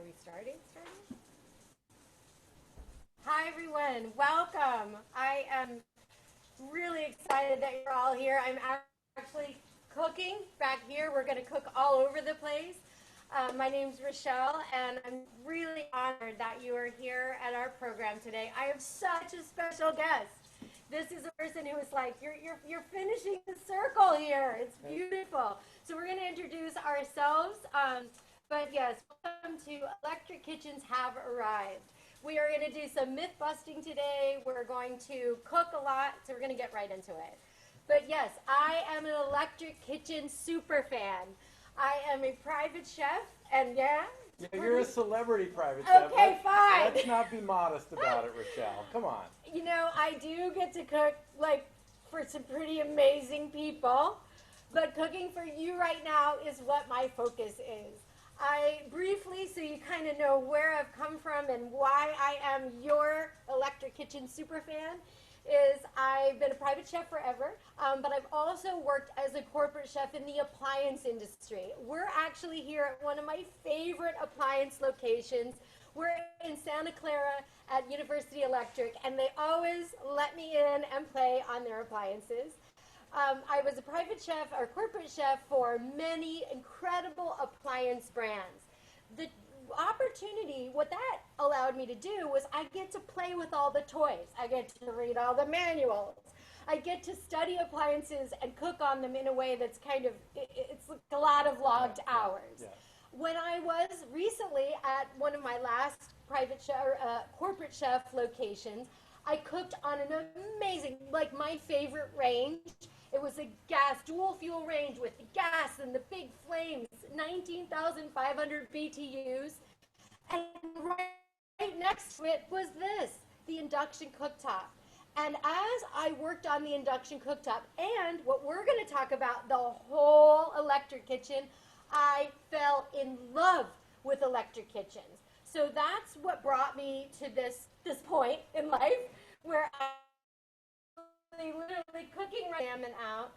Are we starting? Hi, everyone. Welcome. I am really excited that you're all here. I'm actually cooking back here. We're going to cook all over the place. My name's Rachelle, and I'm really honored that you are here at our program today. I have such a special guest. This is a person who is like, you're finishing the circle here. It's beautiful. So we're going to introduce ourselves. But yes, welcome to Electric Kitchens Have Arrived. We are going to do some myth busting today. We're going to cook a lot, so we're going to get right into it. But yes, I am an Electric Kitchen super fan. I am a private chef, and yeah, you're a celebrity private chef. Okay, fine. Let's not be modest about it, Rachelle. Come on. You know, I do get to cook, like, for some pretty amazing people, but cooking for you right now is what my focus is. I briefly, so you kind of know where I've come from and why I am your Electric Kitchen super fan, is I've been a private chef forever, but I've also worked as a corporate chef in the appliance industry. We're actually here at one of my favorite appliance locations. We're in Santa Clara at University Electric, and they always let me in and play on their appliances. I was a private chef or corporate chef for many incredible appliance brands. The opportunity, what that allowed me to do was I get to play with all the toys. I get to read all the manuals. I get to study appliances and cook on them in a way that's kind of, it's like a lot of logged hours. Yeah. When I was recently at one of my last private chef, corporate chef locations, I cooked on an amazing, like my favorite range. It was a gas, dual fuel range with the gas and the big flames, 19,500 BTUs. And right next to it was this, the induction cooktop. And as I worked on the induction cooktop and what we're going to talk about, the whole electric kitchen, I fell in love with electric kitchens. So that's what brought me to this point in life where I'm literally cooking ramen out.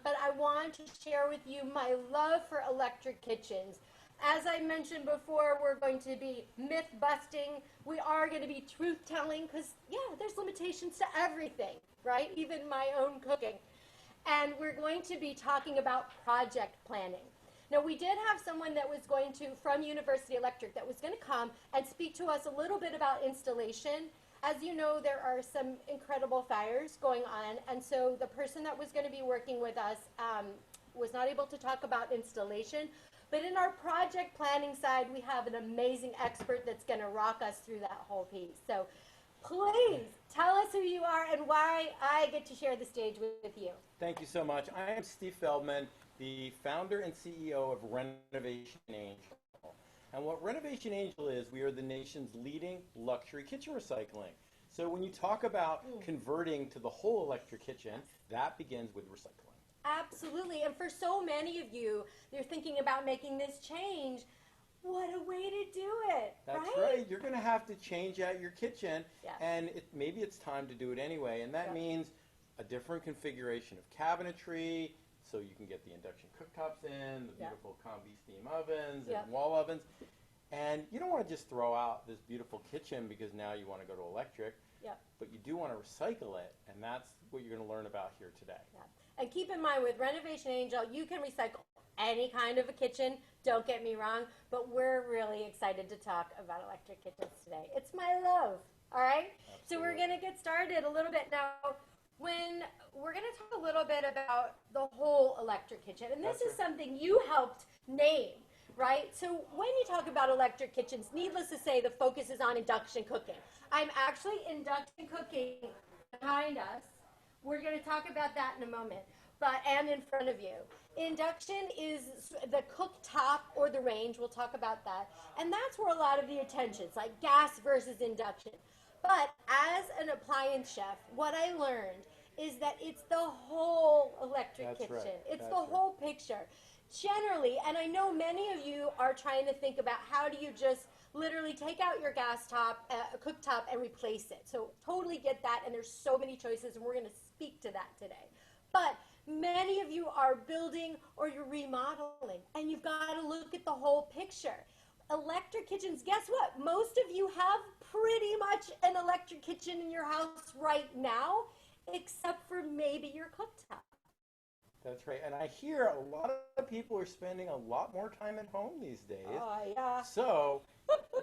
But I want to share with you my love for electric kitchens. As I mentioned before, we're going to be myth busting. We are going to be truth telling because, yeah, there's limitations to everything, right? Even my own cooking. And we're going to be talking about project planning. Now, we did have someone that was going to, from University Electric, that was going to come and speak to us a little bit about installation. As you know, there are some incredible fires going on, and so the person that was going to be working with us was not able to talk about installation. But in our project planning side, we have an amazing expert that's going to rock us through that whole piece. So please tell us who you are and why I get to share the stage with you. Thank you so much. I am Steve Feldman, the founder and CEO of Renovation Angel. And what Renovation Angel is, we are the nation's leading luxury kitchen recycling. So when you talk about converting to the whole electric kitchen, that begins with recycling. Absolutely. And for so many of you, you're thinking about making this change. What a way to do it, That's right. You're going to have to change out your kitchen, yes. And maybe it's time to do it anyway. And that means a different configuration of cabinetry, so you can get the induction cooktops in, the beautiful combi steam ovens and wall ovens. And you don't want to just throw out this beautiful kitchen because now you want to go to electric, but you do want to recycle it, and that's what you're going to learn about here today. And keep in mind, with Renovation Angel, you can recycle any kind of a kitchen, don't get me wrong, but we're really excited to talk about electric kitchens today. It's my love, all right? Absolutely. So we're going to get started a little bit now. When we're going to talk a little bit about the whole electric kitchen, and this is something you helped name, right? So when you talk about electric kitchens, needless to say, the focus is on induction cooking. I'm actually induction cooking behind us. We're going to talk about that in a moment, and in front of you. Induction is the cooktop or the range. We'll talk about that. And that's where a lot of the attention is, like gas versus induction. But as an appliance chef, what I learned is that it's the whole electric kitchen. It's the whole picture. Generally, and I know many of you are trying to think about how do you just literally take out your gas top, cooktop, and replace it. So totally get that, and there's so many choices, and we're going to speak to that today. But many of you are building or you're remodeling, and you've got to look at the whole picture. electric kitchens, guess what? Most of you have pretty much an electric kitchen in your house right now, except for maybe your cooktop. That's right. And I hear a lot of people are spending a lot more time at home these days. Oh, yeah. So,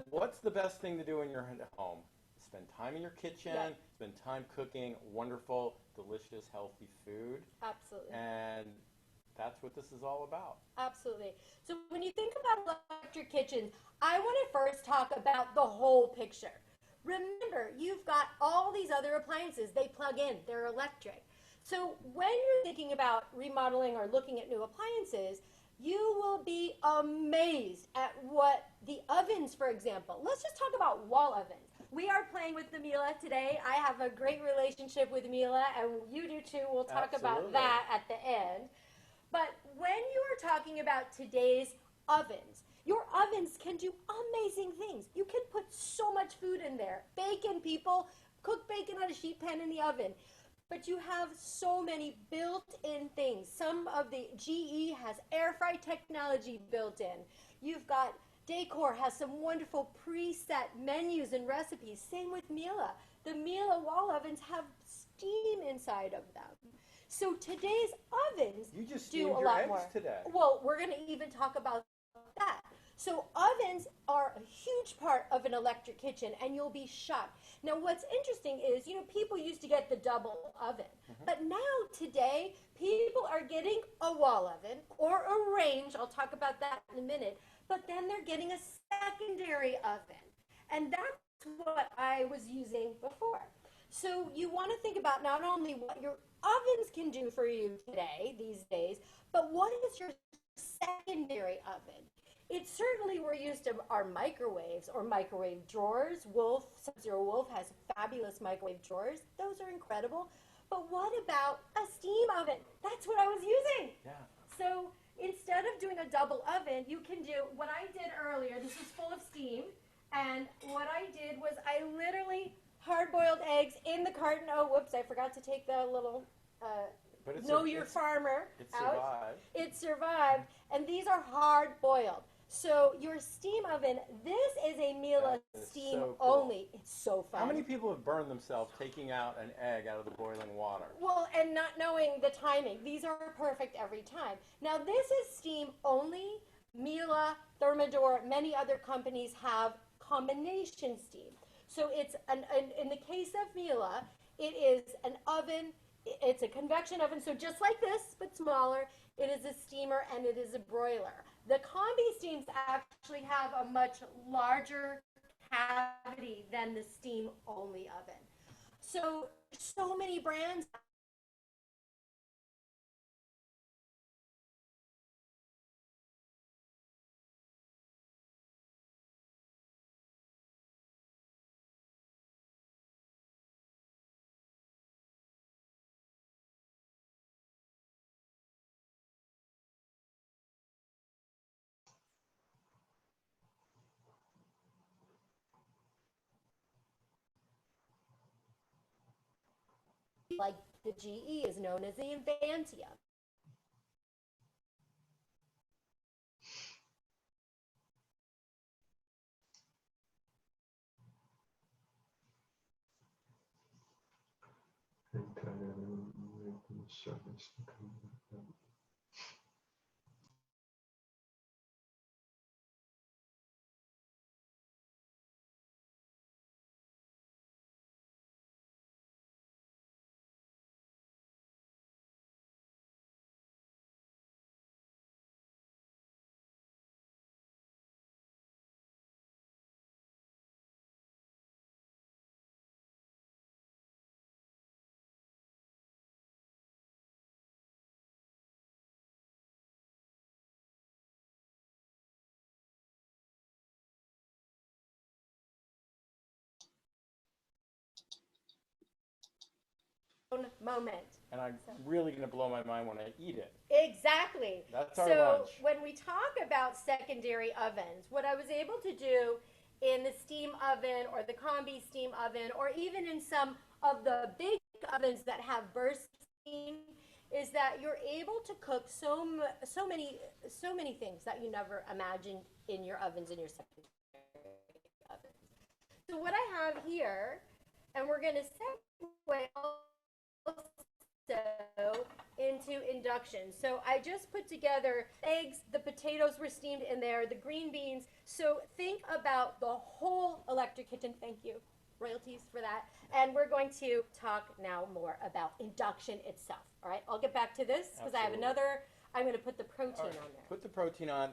what's the best thing to do in your home? Spend time in your kitchen, spend time cooking wonderful, delicious, healthy food. Absolutely. And that's what this is all about. Absolutely. So when you think about electric kitchens, I want to first talk about the whole picture. Remember, you've got all these other appliances. They plug in. They're electric. So when you're thinking about remodeling or looking at new appliances, you will be amazed at what the ovens, for example. Let's just talk about wall ovens. We are playing with the Mila today. I have a great relationship with Mila, and you do too. We'll talk about that at the end. But when you are talking about today's ovens, your ovens can do amazing things. You can put so much food in there. Bacon, people, cook bacon on a sheet pan in the oven. But you have so many built-in things. Some of the GE has air fry technology built in. You've got Decor has some wonderful preset menus and recipes. Same with Mila. The Mila wall ovens have steam inside of them. So today's ovens do a lot more. Today. Well, we're going to even talk about that. So ovens are a huge part of an electric kitchen, and you'll be shocked. Now, what's interesting is, people used to get the double oven, but now today, people are getting a wall oven or a range. I'll talk about that in a minute. But then they're getting a secondary oven, and that's what I was using before. So you want to think about not only what your ovens can do for you today, these days, but what is your secondary oven? It certainly, we're used to our microwaves or microwave drawers. Sub-Zero Wolf has fabulous microwave drawers. Those are incredible. But what about a steam oven? That's what I was using. Yeah. So instead of doing a double oven, you can do what I did earlier. This was full of steam. And what I did was I literally hard-boiled eggs in the carton. Oh, whoops, I forgot to take the little Know Your Farmer out. It survived. And these are hard-boiled. So your steam oven, this is a Mila steam only. It's so fun. How many people have burned themselves taking out an egg out of the boiling water? Well, and not knowing the timing. These are perfect every time. Now, this is steam only. Mila, Thermador, many other companies have combination steam. So it's, in the case of Mila, it is an oven. It's a convection oven, so just like this, but smaller. It is a steamer and it is a broiler. The combi steams actually have a much larger cavity than the steam-only oven. So many brands. Like the GE is known as the Infantia. Moment. And I'm really going to blow my mind when I eat it. Exactly. That's our lunch. So when we talk about secondary ovens, what I was able to do in the steam oven or the combi steam oven, or even in some of the big ovens that have burst steam, is that you're able to cook so many things that you never imagined in your ovens, in your secondary ovens. So what I have here, and we're going to segue also into induction. So I just put together eggs, the potatoes were steamed in there, the green beans. So think about the whole electric kitchen. Thank you. Royalties for that. And we're going to talk now more about induction itself. All right, I'll get back to this because I have another. I'm going to put the protein on there. Put the protein on.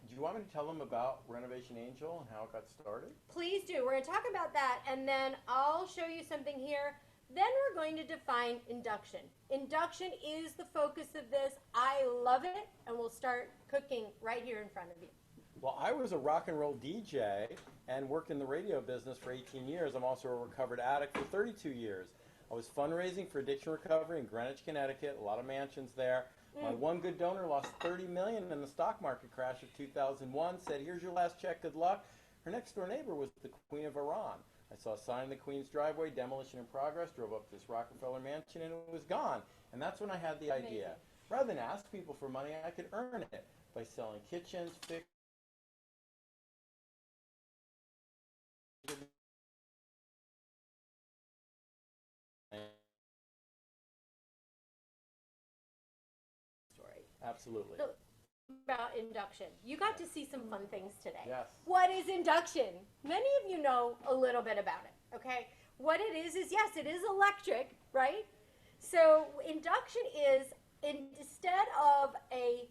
Do you want me to tell them about Renovation Angel and how it got started? Please do. We're going to talk about that, and then I'll show you something here. Then we're going to define induction. Induction is the focus of this. I love it, and we'll start cooking right here in front of you. Well, I was a rock and roll DJ and worked in the radio business for 18 years. I'm also a recovered addict for 32 years. I was fundraising for addiction recovery in Greenwich, Connecticut, a lot of mansions there. My one good donor lost $30 million in the stock market crash of 2001, said, "Here's your last check, good luck." Her next door neighbor was the Queen of Iran. I saw a sign in the Queen's driveway, demolition in progress, drove up to this Rockefeller mansion, and it was gone. And that's when I had the idea. Rather than ask people for money, I could earn it by selling kitchens, fixtures, Absolutely. So, about induction. You got to see some fun things today. Yes. What is induction? Many of you know a little bit about it, okay? What it is, yes, it is electric, right? So induction is, instead of a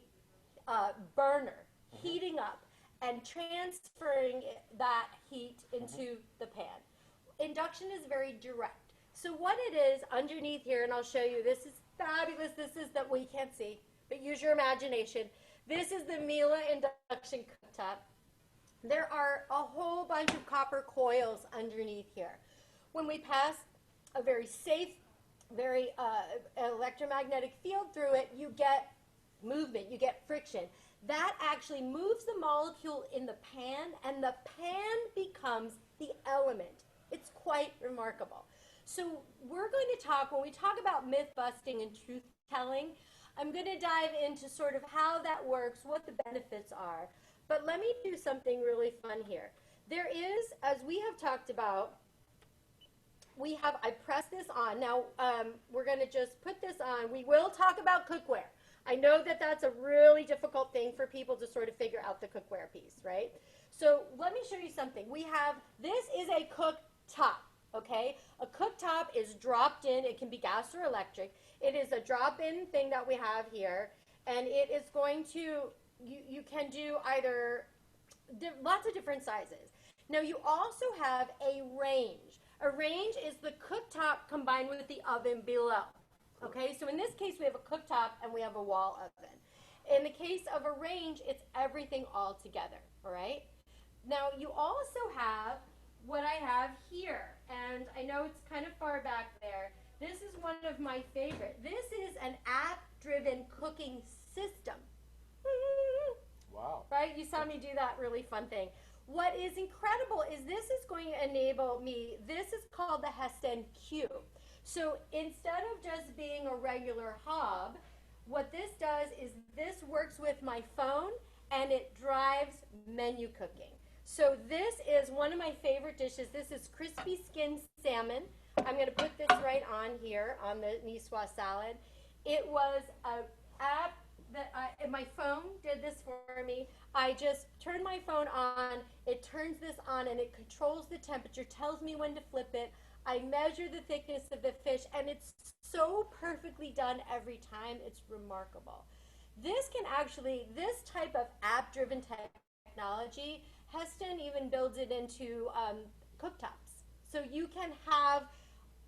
burner heating up and transferring that heat into the pan, induction is very direct. So what it is underneath here, and I'll show you, this is fabulous. This is that we can't see, but use your imagination. This is the Miele induction cooktop. There are a whole bunch of copper coils underneath here. When we pass a very safe, very electromagnetic field through it, you get movement, you get friction. That actually moves the molecule in the pan, and the pan becomes the element. It's quite remarkable. So we're going to talk, when we talk about myth busting and truth telling, I'm going to dive into sort of how that works, what the benefits are. But let me do something really fun here. There is, as we have talked about, I press this on. Now, we're going to just put this on. We will talk about cookware. I know that that's a really difficult thing for people to sort of figure out the cookware piece, right? So let me show you something. This is a cooktop, okay? A cooktop is dropped in. It can be gas or electric. It is a drop-in thing that we have here, and it is going to, you can do either, lots of different sizes. Now, you also have a range. A range is the cooktop combined with the oven below. Okay, so in this case, we have a cooktop and we have a wall oven. In the case of a range, it's everything all together, all right? Now, you also have what I have here, and I know it's kind of far back there. This is one of my favorite. This is an app-driven cooking system. Wow. Right? You saw me do that really fun thing. What is incredible is this is going to enable me, this is called the Heston Cube. So instead of just being a regular hob, what this does is this works with my phone and it drives menu cooking. So this is one of my favorite dishes. This is crispy skin salmon. I'm going to put this right on here on the Niçoise salad. It was an app that my phone did this for me. I just turn my phone on, it turns this on, and it controls the temperature, tells me when to flip it. I measure the thickness of the fish, and it's so perfectly done every time. It's remarkable. This type of app-driven technology, Heston even builds it into cooktops. So you can have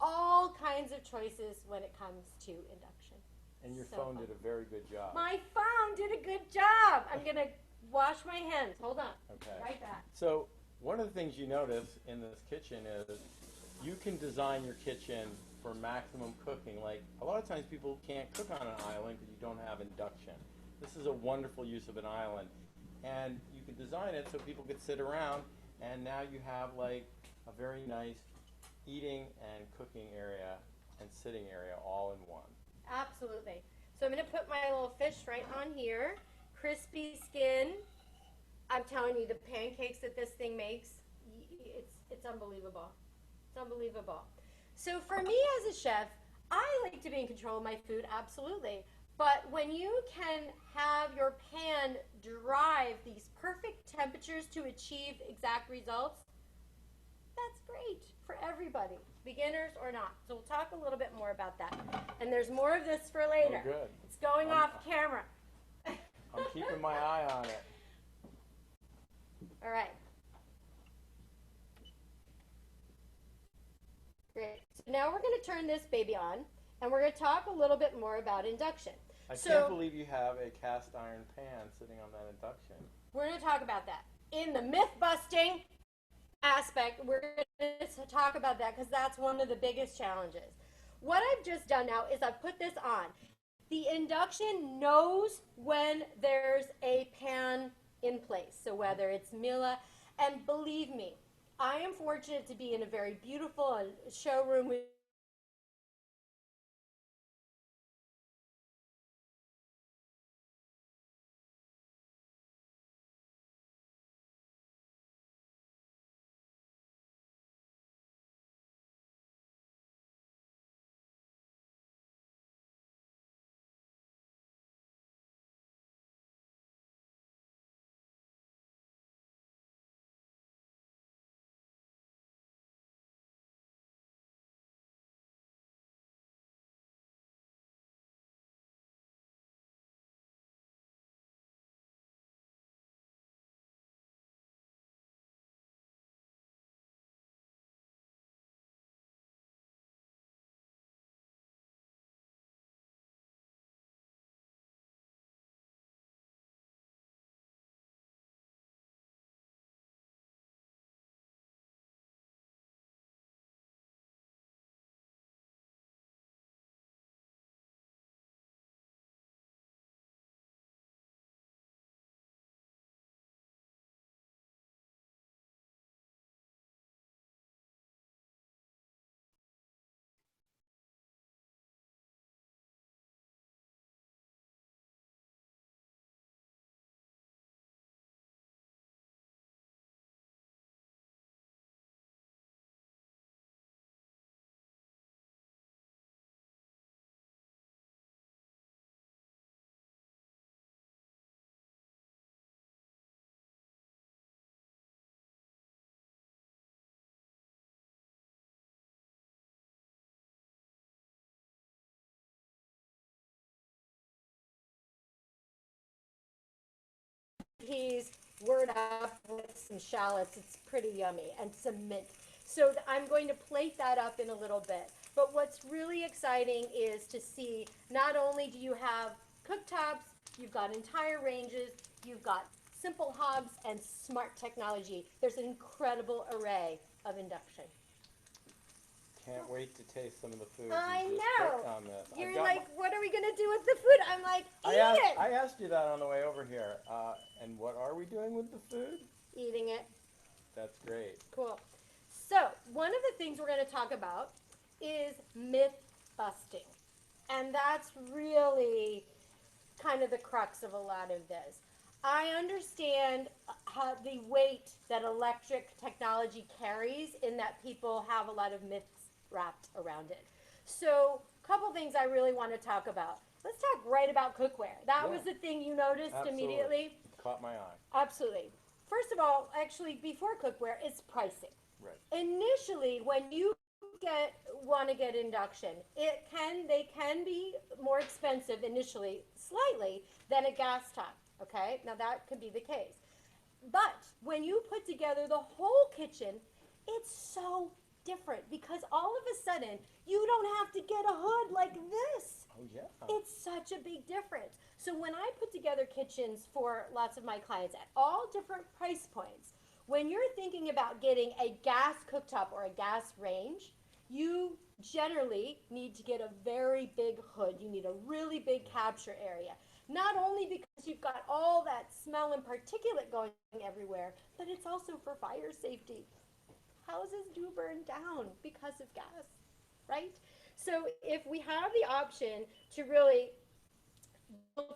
all kinds of choices when it comes to induction. And your phone did a very good job. My phone did a good job. I'm going to wash my hands. Hold on. Okay. Right back. So one of the things you notice in this kitchen is you can design your kitchen for maximum cooking. Like a lot of times people can't cook on an island because you don't have induction. This is a wonderful use of an island. And you can design it so people could sit around, and now you have like a very nice eating and cooking area and sitting area all in one. Absolutely. So I'm going to put my little fish right on here. Crispy skin I'm telling you, the pancakes that this thing makes, it's unbelievable. It's unbelievable. So for me as a chef, I like to be in control of my food, absolutely. But when you can have your pan drive these perfect temperatures to achieve exact results, that's great for everybody, beginners or not. So we'll talk a little bit more about that. And there's more of this for later. Oh, good. It's going off camera. I'm keeping my eye on it. All right. Great. So now we're going to turn this baby on, and we're going to talk a little bit more about induction. I can't believe you have a cast iron pan sitting on that induction. We're going to talk about that. In the myth-busting aspect, we're going to talk about that because that's one of the biggest challenges. What I've just done now is I've put this on. The induction knows when there's a pan in place, so whether it's Mila, and believe me, I am fortunate to be in a very beautiful showroom with peas, word up with some shallots. It's pretty yummy, and some mint. So I'm going to plate that up in a little bit. But what's really exciting is to see not only do you have cooktops, you've got entire ranges, you've got simple hobs and smart technology. There's an incredible array of induction. Can't wait to taste some of the food. I you just know. cooked on this. You're like, what are we going to do with the food? I'm like, eat it. I asked you that on the way over here. And what are we doing with the food? Eating it. That's great. Cool. So one of the things we're going to talk about is myth busting. And that's really kind of the crux of a lot of this. I understand how the weight that electric technology carries in that people have a lot of myths wrapped around it. So a couple things I really want to talk about. Let's talk right about cookware. That was the thing you noticed immediately. Caught my eye. Absolutely. First of all, actually, before cookware, it's pricing. Right. Initially, when you want to get induction, they can be more expensive initially, slightly, than a gas top. Okay, now that could be the case. But when you put together the whole kitchen, it's so different because all of a sudden you don't have to get a hood like this. Oh yeah. It's such a big difference. So when I put together kitchens for lots of my clients at all different price points, when you're thinking about getting a gas cooktop or a gas range, you generally need to get a very big hood. You need a really big capture area. Not only because you've got all that smell and particulate going everywhere, but it's also for fire safety. Houses do burn down because of gas, right? So if we have the option to really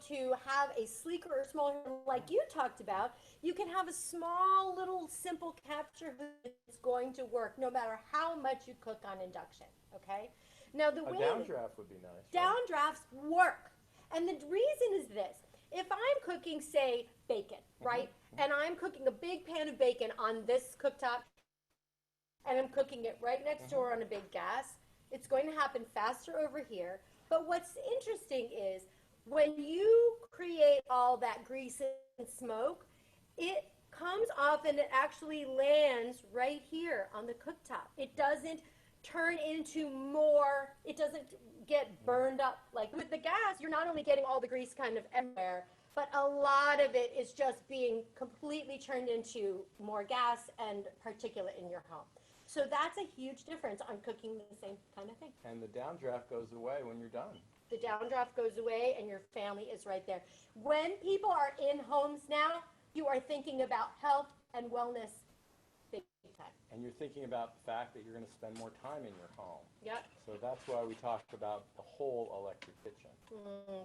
to have a sleeker or smaller, like you talked about, you can have a small little simple capture hood that's going to work no matter how much you cook on induction, okay? Now the way downdraft would be nice. Downdrafts work. And the reason is this. If I'm cooking, say, bacon, right? And I'm cooking a big pan of bacon on this cooktop, and I'm cooking it right next door on a big gas, it's going to happen faster over here. But what's interesting is when you create all that grease and smoke, it comes off and it actually lands right here on the cooktop. It doesn't turn into more, it doesn't get burned up. Like with the gas, you're not only getting all the grease kind of everywhere, but a lot of it is just being completely turned into more gas and particulate in your home. So that's a huge difference on cooking the same kind of thing. And the downdraft goes away when you're done. The downdraft goes away and your family is right there. When people are in homes now, you are thinking about health and wellness big time. And you're thinking about the fact that you're going to spend more time in your home. Yep. So that's why we talked about the whole electric kitchen.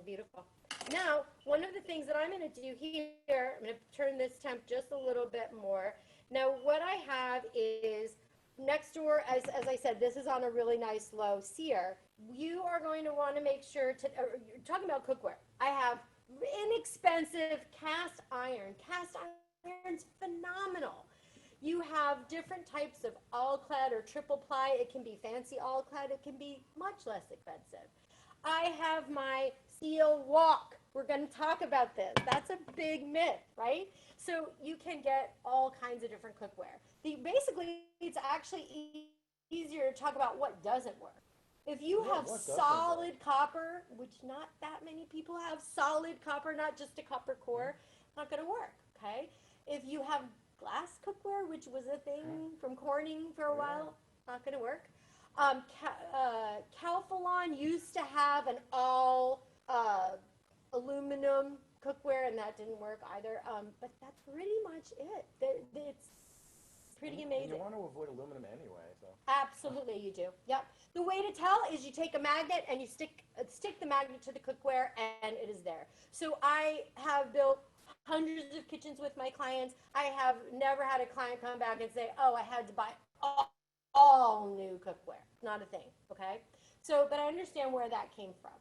Beautiful. Now, one of the things that I'm going to do here, I'm going to turn this temp just a little bit more. Now, what I have is next door, as I said, this is on a really nice low sear. You are going to want to make sure to, you're talking about cookware. I have inexpensive cast iron. Cast iron's phenomenal. You have different types of all-clad or triple ply. It can be fancy all-clad. It can be much less expensive. I have my steel wok. We're going to talk about this. That's a big myth, right? So you can get all kinds of different cookware. Basically, it's actually easier to talk about what doesn't work. If you have solid copper, which not that many people have solid copper, not just a copper core, not going to work, okay? If you have glass cookware, which was a thing from Corning for a while, not going to work. Calphalon used to have an all aluminum cookware, and that didn't work either. But that's pretty much it. It's pretty amazing. And you want to avoid aluminum anyway, so. Absolutely, you do. Yep. The way to tell is you take a magnet and you stick the magnet to the cookware, and it is there. So I have built hundreds of kitchens with my clients. I have never had a client come back and say, "Oh, I had to buy all new cookware." Not a thing. Okay. So, but I understand where that came from.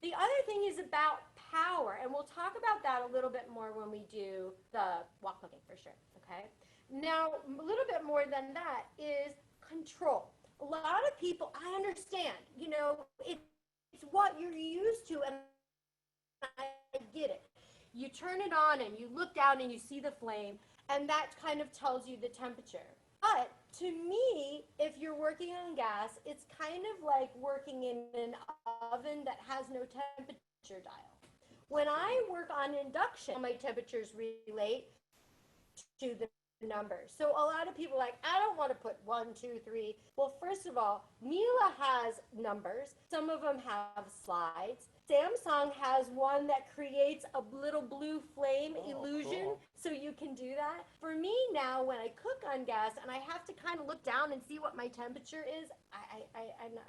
The other thing is about power, and we'll talk about that a little bit more when we do the wok cooking for sure. Okay. Now, a little bit more than that is control. A lot of people, I understand, you know, it's what you're used to, and I get it. You turn it on and you look down and you see the flame, and that kind of tells you the temperature. But to me, if you're working on gas, it's kind of like working in an oven that has no temperature dial. When I work on induction, my temperatures relate to the numbers. So a lot of people are like, I don't want to put 1, 2, 3. Well, first of all, Miele has numbers. Some of them have slides. Samsung has one that creates a little blue flame illusion, cool. So you can do that. For me now, when I cook on gas and I have to kind of look down and see what my temperature is, I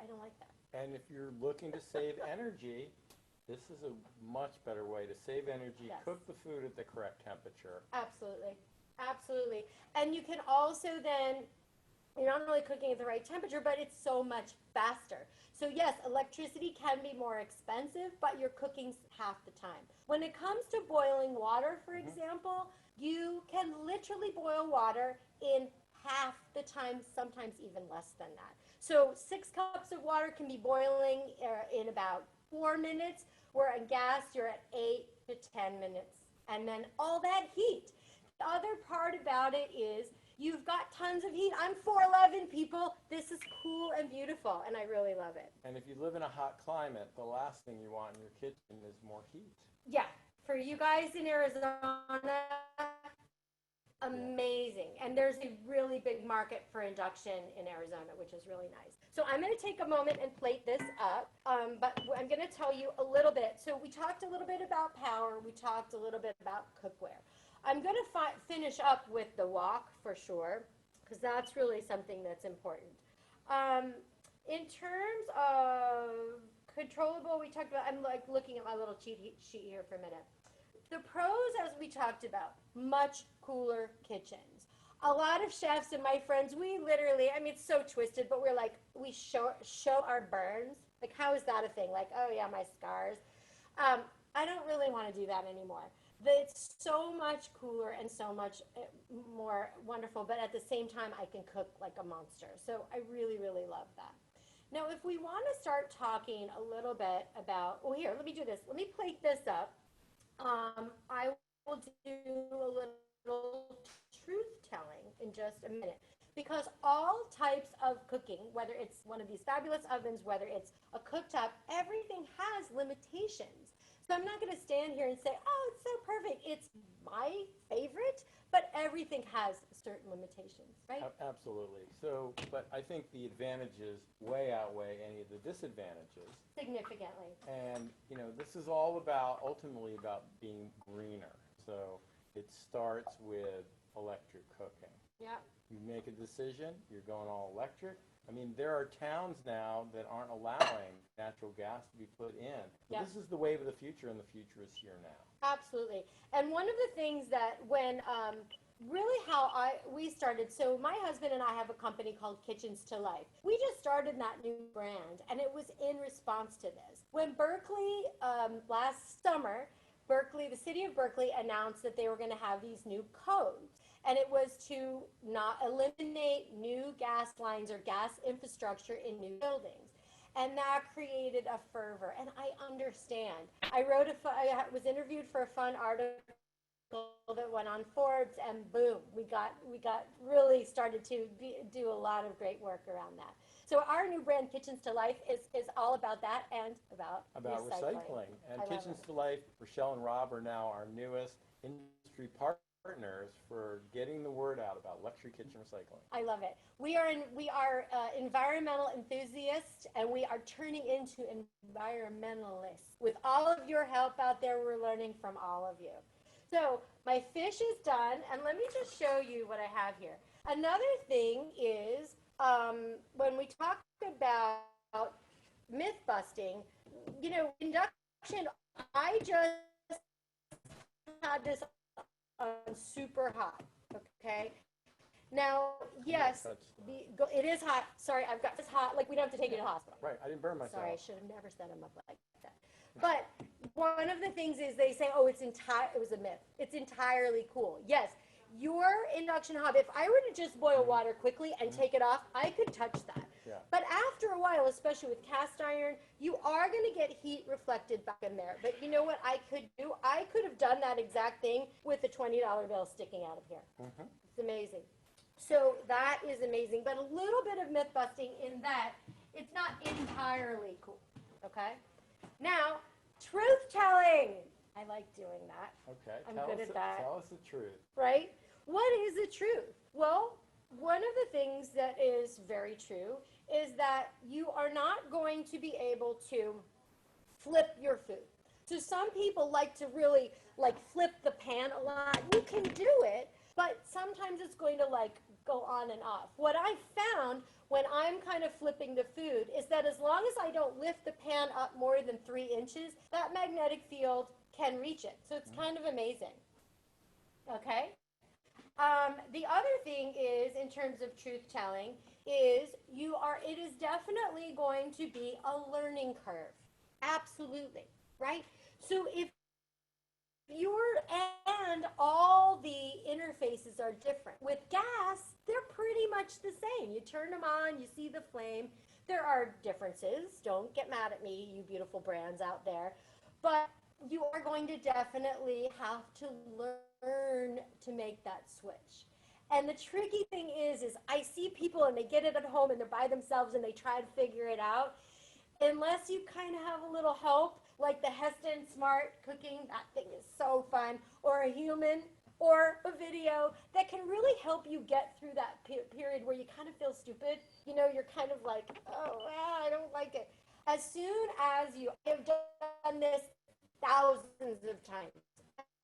don't like that. And if you're looking to save energy, this is a much better way to save energy. Yes. Cook the food at the correct temperature. Absolutely. Absolutely. And you can also then, you're not only cooking at the right temperature, but it's so much faster. So yes, electricity can be more expensive, but you're cooking half the time. When it comes to boiling water, for example, you can literally boil water in half the time, sometimes even less than that. So 6 cups of water can be boiling in about 4 minutes, where on gas you're at 8 to 10 minutes. And then all that heat. The other part about it is you've got tons of heat. I'm 4'11", people. This is cool and beautiful, and I really love it. And if you live in a hot climate, the last thing you want in your kitchen is more heat. Yeah. For you guys in Arizona, amazing. And there's a really big market for induction in Arizona, which is really nice. So I'm going to take a moment and plate this up, but I'm going to tell you a little bit. So we talked a little bit about power. We talked a little bit about cookware. I'm going to finish up with the wok for sure, because that's really something that's important. In terms of controllable, we talked about, I'm like looking at my little cheat sheet here for a minute. The pros, as we talked about, much cooler kitchens. A lot of chefs and my friends, we literally, I mean, it's so twisted, but we're like, we show our burns. Like, how is that a thing? Like, oh yeah, my scars. I don't really want to do that anymore. It's so much cooler and so much more wonderful, but at the same time, I can cook like a monster. So I really, really love that. Now, if we want to start talking a little bit about, well, here, let me do this. Let me plate this up. I will do a little truth-telling in just a minute, because all types of cooking, whether it's one of these fabulous ovens, whether it's a cooktop, everything has limitations. So I'm not going to stand here and say, oh, it's so perfect. It's my favorite, but everything has certain limitations, right? Absolutely. So, but I think the advantages way outweigh any of the disadvantages. Significantly. And, you know, this is all about, ultimately about being greener. So it starts with electric cooking. Yeah. You make a decision, you're going all electric. I mean, there are towns now that aren't allowing natural gas to be put in. But this is the wave of the future, and the future is here now. Absolutely. And one of the things that when really how we started, so my husband and I have a company called Kitchens to Life. We just started that new brand, and it was in response to this. When Berkeley, last summer, the city of Berkeley announced that they were going to have these new codes. And it was to not eliminate new gas lines or gas infrastructure in new buildings. And that created a fervor. And I understand. I was interviewed for a fun article that went on Forbes, and boom, we got really started to do a lot of great work around that. So our new brand, Kitchens to Life, is all about that and about recycling. And Kitchens to Life, Rachelle and Rob are now our newest industry partners for getting the word out about luxury kitchen recycling. I love it. We are environmental enthusiasts, and we are turning into environmentalists. With all of your help out there, we're learning from all of you. So my fish is done, and let me just show you what I have here. Another thing is when we talk about myth busting, you know, induction, I just had this on super hot, okay? Now, yes, it is hot. Sorry, I've got this hot, like we don't have to take you to the hospital. Right, I didn't burn myself. Sorry, I should have never set them up like that. But one of the things is they say, oh, it was a myth. It's entirely cool. Yes, your induction hob, if I were to just boil water quickly and take it off, I could touch that. Yeah. But after a while, especially with cast iron, you are going to get heat reflected back in there. But you know what I could do? I could have done that exact thing with a $20 bill sticking out of here. Mm-hmm. It's amazing. So that is amazing. But a little bit of myth busting in that it's not entirely cool. Okay? Now, truth telling. I like doing that. Okay. I'm good at that. Tell us the truth. Right? What is the truth? Well, one of the things that is very true is that you are not going to be able to flip your food. So some people like to really like flip the pan a lot. You can do it, but sometimes it's going to like go on and off. What I found when I'm kind of flipping the food is that as long as I don't lift the pan up more than 3 inches, that magnetic field can reach it. So it's kind of amazing. Okay? The other thing is, in terms of truth telling, is it is definitely going to be a learning curve. Absolutely. Right? So if and all the interfaces are different. With gas, they're pretty much the same. You turn them on, you see the flame. There are differences. Don't get mad at me, you beautiful brands out there. But you are going to definitely have to learn to make that switch. And the tricky thing is I see people and they get it at home and they're by themselves and they try to figure it out. Unless you kind of have a little help, like the Heston Smart Cooking, that thing is so fun, or a human, or a video that can really help you get through that period where you kind of feel stupid. You know, you're kind of like, oh, I don't like it. As soon as you have done this thousands of times,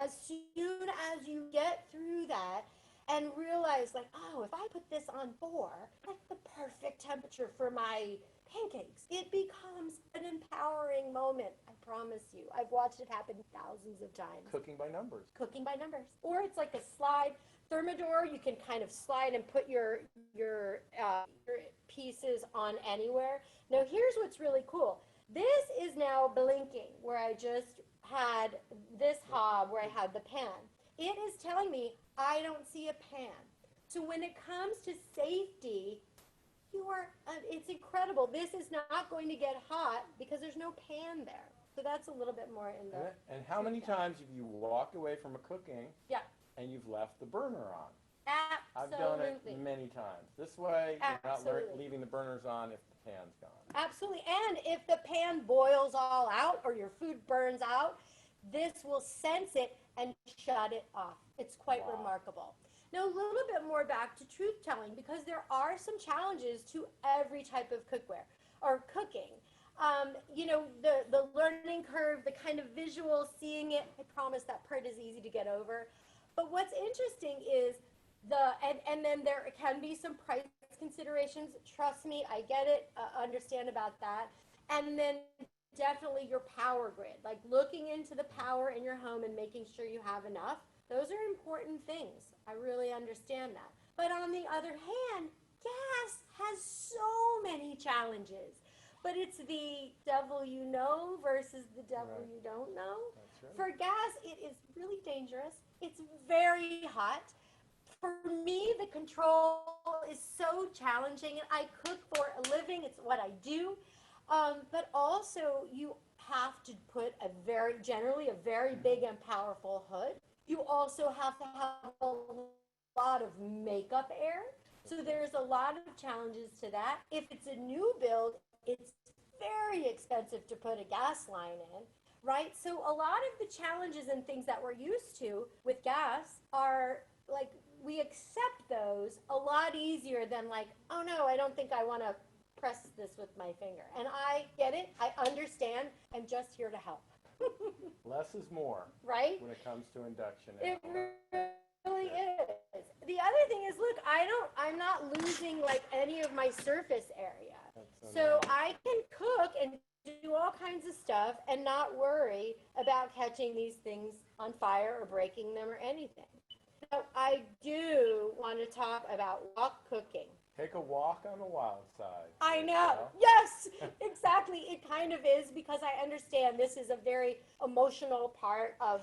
as soon as you get through that and realize like, oh, if I put this on 4, that's the perfect temperature for my pancakes. It becomes an empowering moment, I promise you. I've watched it happen thousands of times. Cooking by numbers. Cooking by numbers. Or it's like a slide. Thermidor, you can kind of slide and put your pieces on anywhere. Now here's what's really cool. This is now blinking, where I just had this hob where I had the pan. It is telling me I don't see a pan. So when it comes to safety, it's incredible. This is not going to get hot because there's no pan there. So that's a little bit more in the... And how many times have you walked away from a cooking and you've left the burner on? Absolutely. I've done it many times. This way, you're not leaving the burners on if the pan's gone. Absolutely. And if the pan boils all out or your food burns out, this will sense it and shut it off. It's quite remarkable. Now, a little bit more back to truth telling, because there are some challenges to every type of cookware or cooking. You know, the learning curve, the kind of visual, seeing it, I promise that part is easy to get over. But what's interesting is and then there can be some price considerations. Trust me, I get it, understand about that. And then definitely your power grid, like looking into the power in your home and making sure you have enough. Those are important things. I really understand that. But on the other hand, gas has so many challenges. But it's the devil you know versus the devil you don't know. That's right. For gas, it is really dangerous. It's very hot. For me, the control is so challenging. And I cook for a living. It's what I do. But also, you have to put generally a very big and powerful hood. You also have to have a lot of makeup air. So there's a lot of challenges to that. If it's a new build, it's very expensive to put a gas line in, right? So a lot of the challenges and things that we're used to with gas are like, we accept those a lot easier than like, oh no, I don't think I want to press this with my finger. And I get it. I understand. I'm just here to help. Less is more, right? When it comes to induction. It really is. The other thing is, look, I'm not losing like any of my surface area. So I can cook and do all kinds of stuff and not worry about catching these things on fire or breaking them or anything. Now, I do want to talk about wok cooking. Take a walk on the wild side. I know. Yes, exactly. It kind of is, because I understand this is a very emotional part of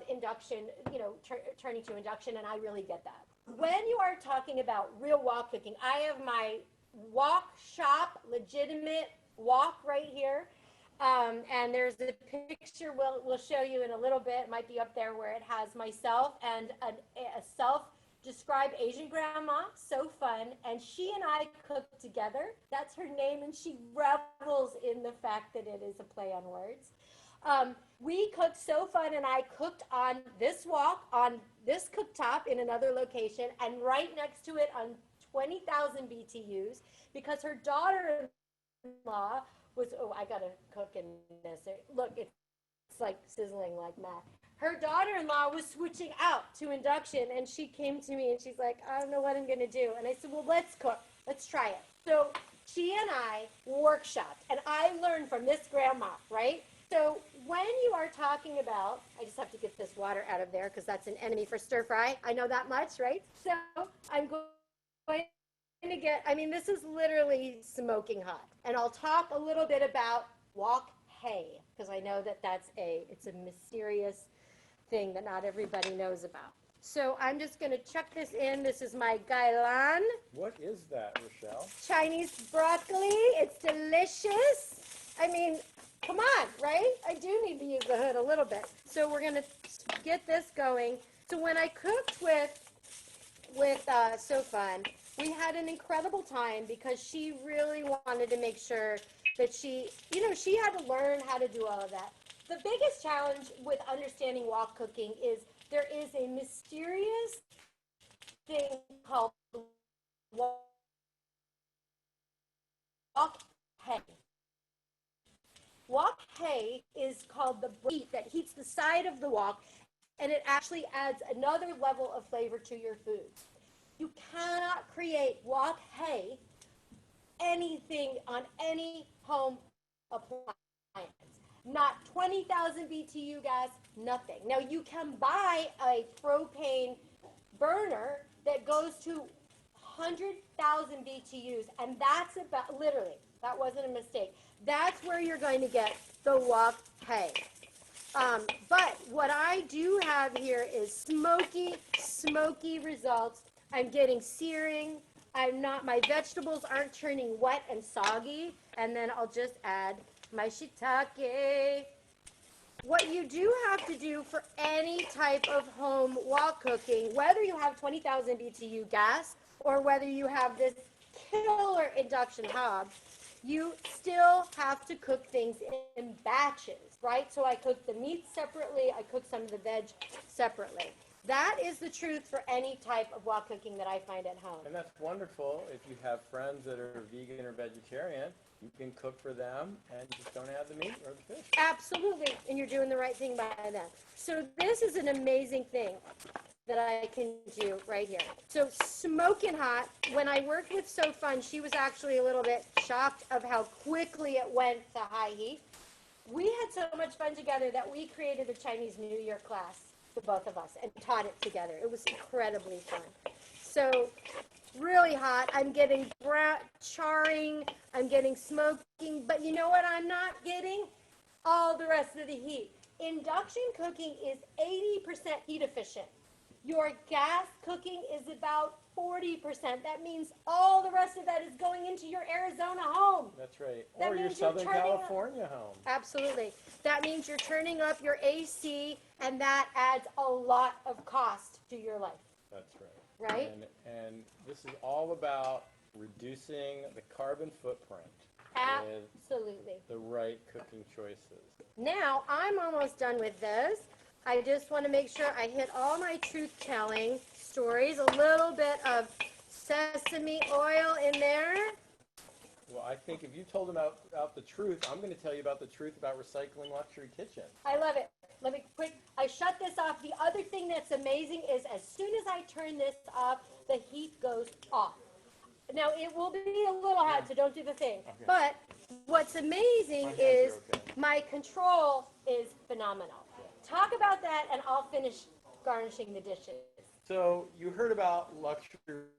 induction, you know, turning to induction, and I really get that. When you are talking about real wok cooking, I have my wok shop, legitimate wok right here. And there's a picture we'll show you in a little bit. It might be up there, where it has myself and a self-described Asian grandma. So fun. And she and I cook together. That's her name, and she revels in the fact that it is a play on words. We cooked so fun, and I cooked on this wok, on this cooktop in another location, and right next to it on 20,000 BTUs, because her daughter-in-law was, I gotta cook in this. Look, it's like sizzling like mad. Her daughter-in-law was switching out to induction, and she came to me and she's like, I don't know what I'm gonna do. And I said, well, let's cook. Let's try it. So she and I workshopped, and I learned from this grandma, right? So when you are talking about, I just have to get this water out of there because that's an enemy for stir fry. I know that much, right? So I'm going to get, this is literally smoking hot. And I'll talk a little bit about wok hay, because I know that it's a mysterious thing that not everybody knows about. So I'm just going to chuck this in. This is my gailan. What is that, Rachelle? Chinese broccoli. It's delicious. Come on, right? I do need to use the hood a little bit. So we're going to get this going. So when I cooked with So Fun, we had an incredible time, because she really wanted to make sure that she had to learn how to do all of that. The biggest challenge with understanding wok cooking is there is a mysterious thing called wok hay. Wok hay is called the heat that heats the side of the wok, and it actually adds another level of flavor to your food. You cannot create wok hay anything on any home appliance. Not 20,000 BTU gas, nothing. Now you can buy a propane burner that goes to 100,000 BTUs, and that's about, literally, that wasn't a mistake. That's where you're going to get the wok hay. But what I do have here is smoky results. I'm getting searing. My vegetables aren't turning wet and soggy. And then I'll just add my shiitake. What you do have to do for any type of home wok cooking, whether you have 20,000 BTU gas or whether you have this killer induction hob, you still have to cook things in batches, right? So I cook the meat separately, I cook some of the veg separately. That is the truth for any type of wok cooking that I find at home. And that's wonderful. If you have friends that are vegan or vegetarian, you can cook for them and just don't add the meat or the fish. Absolutely, and you're doing the right thing by them. So this is an amazing thing that I can do right here. So smoking hot. When I worked with So Fun, she was actually a little bit shocked of how quickly it went to high heat. We had so much fun together that we created a Chinese New Year class, the both of us, and taught it together. It was incredibly fun. So really hot. I'm getting charring. I'm getting smoking. But you know what I'm not getting? All the rest of the heat. Induction cooking is 80% heat efficient. Your gas cooking is about 40%. That means all the rest of that is going into your Arizona home. That's right. That Or your means you're Southern turning up- California home. Absolutely. That means you're turning up your AC, and that adds a lot of cost to your life. That's right. Right? And this is all about reducing the carbon footprint Absolutely. with the right cooking choices. Now, I'm almost done with this. I just want to make sure I hit all my truth-telling stories. A little bit of sesame oil in there. Well, I think if you told them about the truth, I'm going to tell you about the truth about recycling luxury kitchens. I love it. Let me quick, I shut this off. The other thing that's amazing is as soon as I turn this off, the heat goes off. Now, it will be a little hot, so don't do the thing. Okay. But what's amazing hands is are okay. my control is phenomenal. Talk about that, and I'll finish garnishing the dishes. So you heard about luxury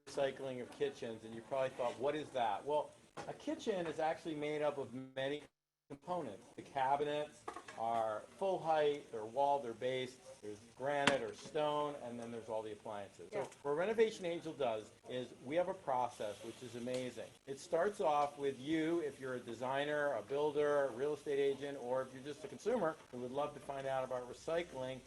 recycling of kitchens, and you probably thought, what is that? Well, a kitchen is actually made up of many components. The cabinets are full height, they're walled, they're based, there's granite or stone, and then there's all the appliances. Yeah. So what Renovation Angel does is we have a process which is amazing. It starts off with you, if you're a designer, a builder, a real estate agent, or if you're just a consumer who would love to find out about recycling,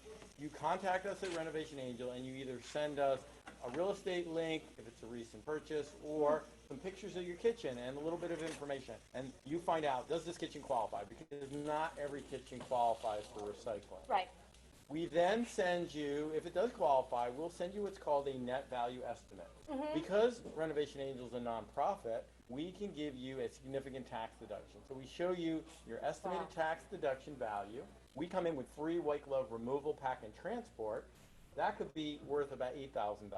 you contact us at Renovation Angel and you either send us a real estate link if it's a recent purchase, or some pictures of your kitchen and a little bit of information. And you find out, does this kitchen qualify? Because not every kitchen qualifies for recycling. Right. We then send you, if it does qualify, we'll send you what's called a net value estimate. Because Renovation Angel is a nonprofit, we can give you a significant tax deduction. So we show you your estimated tax deduction value. We come in with free white glove removal, pack, and transport. That could be worth about $8,000.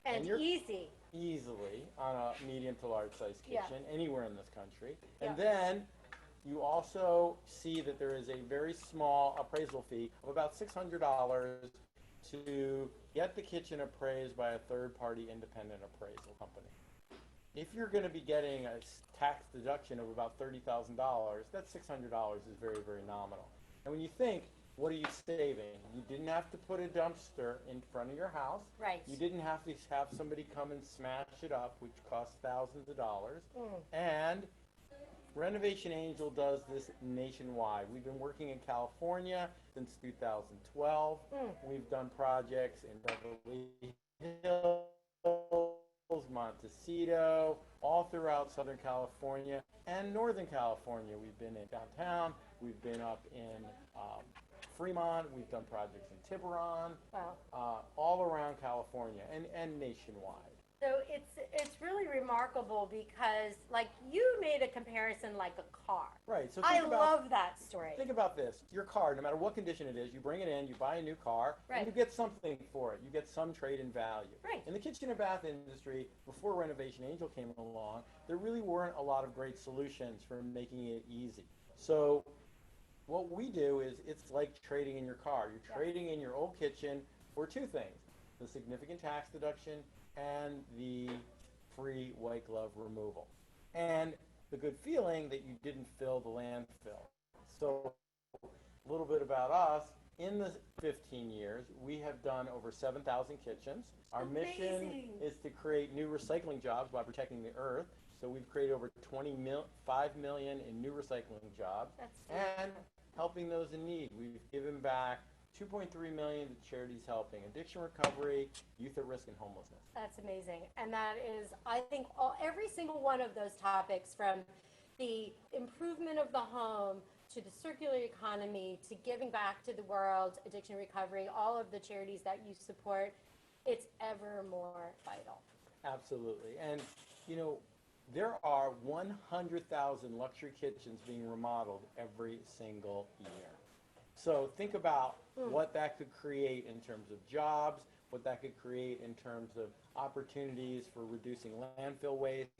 And you're easy. easily on a medium to large size kitchen anywhere in this country. And Yeah. then you also see that there is a very small appraisal fee of about $600 to get the kitchen appraised by a third-party independent appraisal company. If you're going to be getting a tax deduction of about $30,000, that $600 is very, very nominal. And when you think, what are you saving? You didn't have to put a dumpster in front of your house. Right. You didn't have to have somebody come and smash it up, which costs thousands of dollars. And Renovation Angel does this nationwide. We've been working in California since 2012. We've done projects in Beverly Hills, Montecito, all throughout Southern California and Northern California. We've been in downtown. We've been up in Fremont. We've done projects in Tiburon, all around California and nationwide. So it's really remarkable remarkable because, like, you made a comparison like a car. Right. So I love that story. Think about this. Your car, no matter what condition it is, you bring it in, you buy a new car, and you get something for it. You get some trade-in value. Right. In the kitchen and bath industry, before Renovation Angel came along, there really weren't a lot of great solutions for making it easy. So what we do is it's like trading in your car. You're trading in your old kitchen for two things: the significant tax deduction and the free white glove removal, and the good feeling that you didn't fill the landfill. So a little bit about us. In the 15 years, we have done over 7,000 kitchens. Our mission is to create new recycling jobs by protecting the earth. So we've created over 25 million in new recycling jobs. And helping those in need. We've given back 2.3 million to charities helping addiction recovery, youth at risk, and homelessness. That's amazing. And that is, I think, every single one of those topics, from the improvement of the home to the circular economy to giving back to the world, addiction recovery, all of the charities that you support, it's ever more vital. Absolutely. And, you know, there are 100,000 luxury kitchens being remodeled every single year. So think about what that could create in terms of jobs, what that could create in terms of opportunities for reducing landfill waste.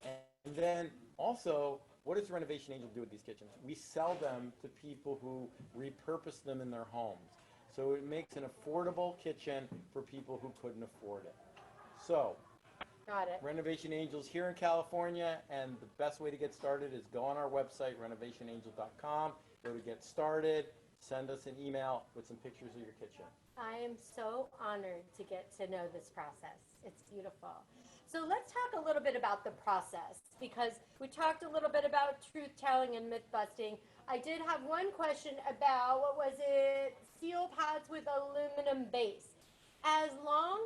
And then also, what does Renovation Angel do with these kitchens? We sell them to people who repurpose them in their homes. So it makes an affordable kitchen for people who couldn't afford it. So, got it. Renovation Angels here in California, and the best way to get started is go on our website, renovationangel.com, go to get started, send us an email with some pictures of your kitchen. I am so honored to get to know this process. It's beautiful. So let's talk a little bit about the process, because we talked a little bit about truth-telling and myth-busting. I did have one question about, what was it, steel pads with aluminum base. As long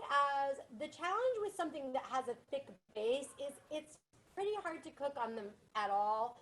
as the challenge with something that has a thick base is it's pretty hard to cook on them at all.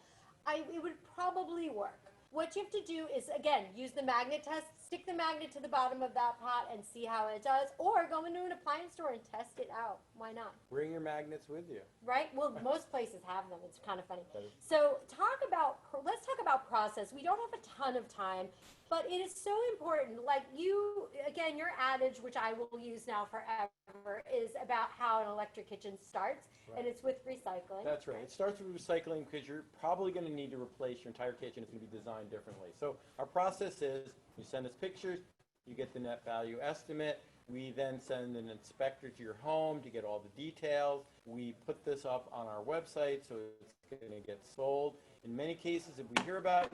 It would probably work. What you have to do is, again, use the magnet test, stick the magnet to the bottom of that pot and see how it does, or go into an appliance store and test it out. Why not? Bring your magnets with you. Right? Well, most places have them. It's kind of funny. So let's talk about process. We don't have a ton of time, but it is so important. Like you, again, your adage, which I will use now forever, is about how an electric kitchen starts, and it's with recycling. That's right. It starts with recycling because you're probably going to need to replace your entire kitchen. It's going to be designed differently. So our process is you send us pictures, you get the net value estimate. We then send an inspector to your home to get all the details. We put this up on our website so it's going to get sold. In many cases, if we hear about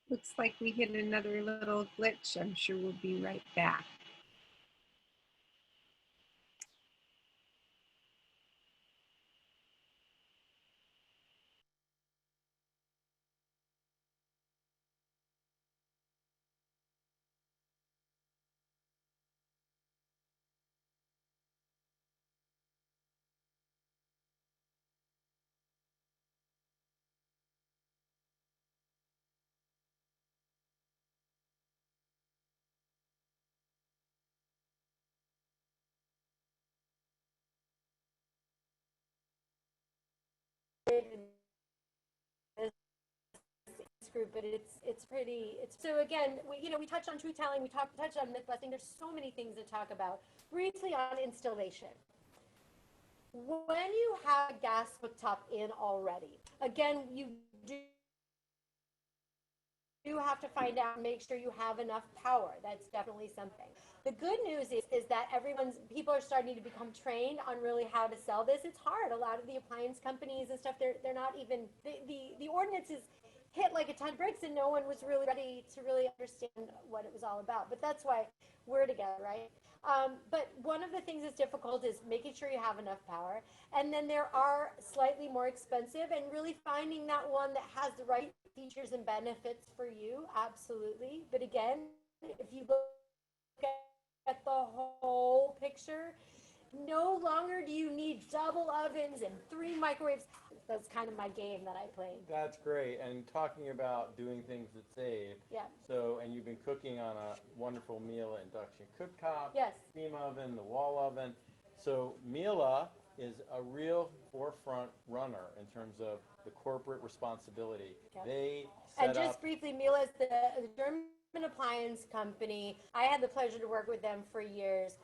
Looks like we hit another little glitch. I'm sure we'll be right back. Group, but it's pretty. So again, we touched on truth telling, we touched on myth busting. There's so many things to talk about. Briefly on installation. When you have a gas hookup in already, again, you do do have to find out and make sure you have enough power. That's definitely something. The good news is that people are starting to become trained on really how to sell this. It's hard. A lot of the appliance companies and stuff, they're not even, the ordinances hit like a ton of bricks, and no one was really ready to really understand what it was all about. But that's why we're together, right? But one of the things that's difficult is making sure you have enough power. And then there are slightly more expensive, and really finding that one that has the right features and benefits for you, absolutely. But again, if you look at the whole picture, no longer do you need double ovens and 3 microwaves. That's kind of my game that I play. That's great. And talking about doing things that save. Yeah. So, and you've been cooking on a wonderful Miele induction cooktop. Yes. Steam oven, the wall oven. So Miele is a real forefront runner in terms of the corporate responsibility. Yeah. They set and just up, briefly, Miele is the German appliance company. I had the pleasure to work with them for years.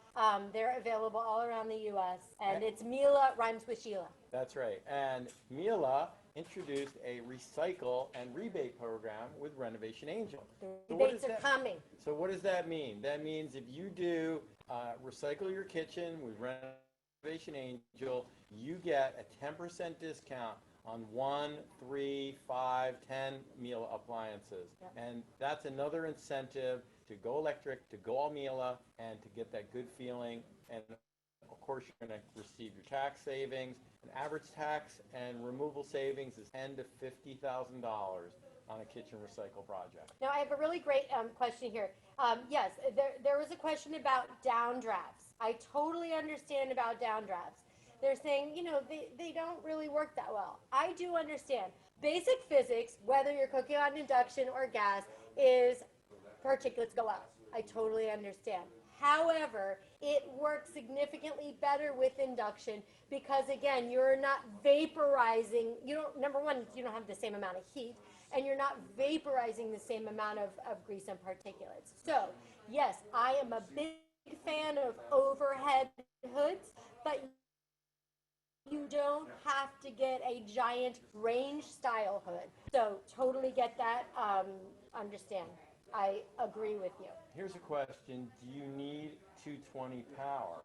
They're available all around the U.S. and it's Miele rhymes with Sheila. That's right. And Miele introduced a recycle and rebate program with Renovation Angel. The rebates are coming. So what does that mean? That means if you do recycle your kitchen with Renovation Angel, you get a 10% discount on 1, 3, 5, 10 Miele appliances. Yep. And that's another incentive to go electric, to go all Miele, and to get that good feeling. And of course, you're going to receive your tax savings. An average tax and removal savings is $10,000 to $50,000 on a kitchen recycle project. Now, I have a really great question here. Yes, there was a question about downdrafts. I totally understand about downdrafts. They're saying, they don't really work that well. I do understand. Basic physics, whether you're cooking on induction or gas, is particulates go out. I totally understand. However, it works significantly better with induction because, again, you're not vaporizing. Number one, you don't have the same amount of heat, and you're not vaporizing the same amount of grease and particulates. So, yes, I am a big fan of overhead hoods, but you don't have to get a giant range style hood. So totally get that, understand. I agree with you. Here's a question. Do you need 220 power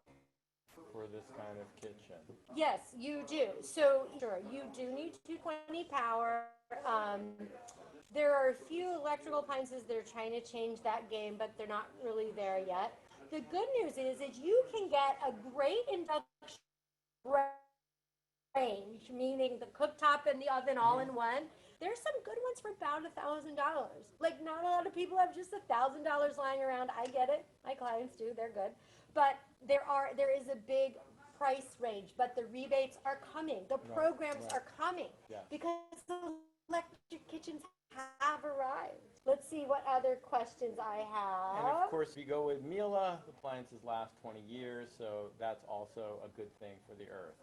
for this kind of kitchen? Yes, you do. So sure, you do need 220 power. There are a few electrical appliances that are trying to change that game, but they're not really there yet. The good news is you can get a great induction range, meaning the cooktop and the oven all in one. There's some good ones for about $1,000. Like, not a lot of people have just $1,000 lying around. I get it. My clients do. They're good. But there is a big price range, but the rebates are coming. The programs are coming because electric kitchens have arrived. Let's see what other questions I have. And of course, if you go with Miele, the appliances last 20 years, so that's also a good thing for the earth.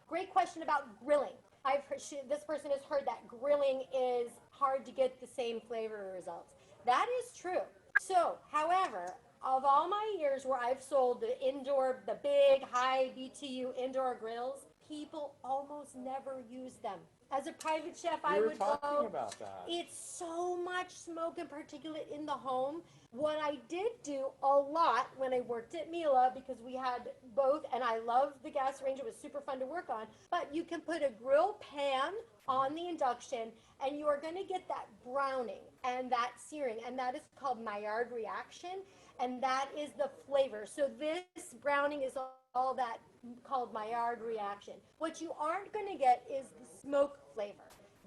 Great question about grilling. I've heard, this person has heard that grilling is hard to get the same flavor results. That is true. So, however, of all my years where I've sold the big high BTU indoor grills, people almost never use them. As a private chef, I would go. Talking about that. It's so much smoke and particulate in the home. What I did do a lot when I worked at Miele, because we had both, and I love the gas range, it was super fun to work on, but you can put a grill pan on the induction, and you are going to get that browning and that searing, and that is called Maillard reaction, and that is the flavor. So this browning is all that called Maillard reaction. What you aren't going to get is the smoke flavor.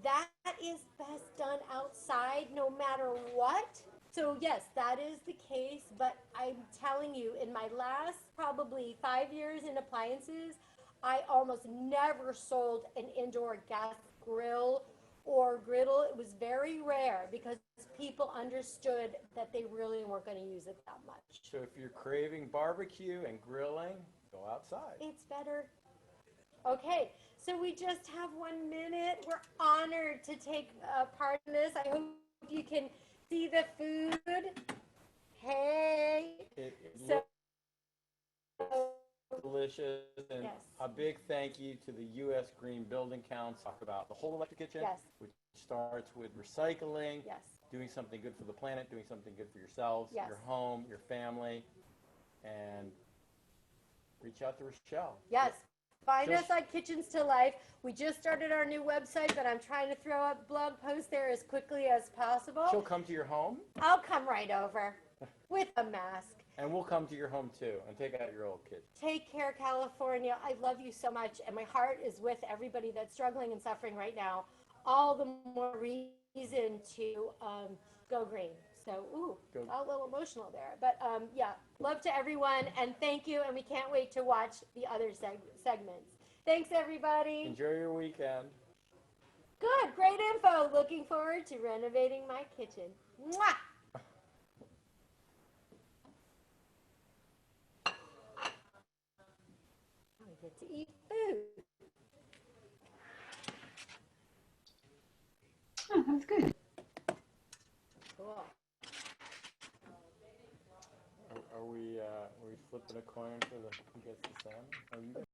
That is best done outside no matter what. So yes, that is the case, but I'm telling you, in my last probably 5 years in appliances, I almost never sold an indoor gas grill or griddle. It was very rare because people understood that they really weren't going to use it that much. So if you're craving barbecue and grilling, go outside. It's better. Okay, so we just have 1 minute. We're honored to take part in this. I hope you can see the food. Hey. It so delicious, and a big thank you to the U.S. Green Building Council. Talk about the whole electric kitchen, which starts with recycling, doing something good for the planet, doing something good for yourselves, Yes. your home, your family, and reach out to Rachelle. Yes. Find She'll us on Kitchens to Life. We just started our new website, but I'm trying to throw up blog posts there as quickly as possible. She'll come to your home, I'll come right over with a mask. and we'll come to your home too, and take out your old kids. Take care, California. I love you so much, and my heart is with everybody that's struggling and suffering right now. All the more reason to go green. So, got a little emotional there. But yeah, love to everyone, and thank you, and we can't wait to watch the other segments. Thanks, everybody. Enjoy your weekend. Good, great info. Looking forward to renovating my kitchen. Mwah! I get to eat food. Oh, that's good. Cool. Are we flipping a coin for who gets the salmon? Are you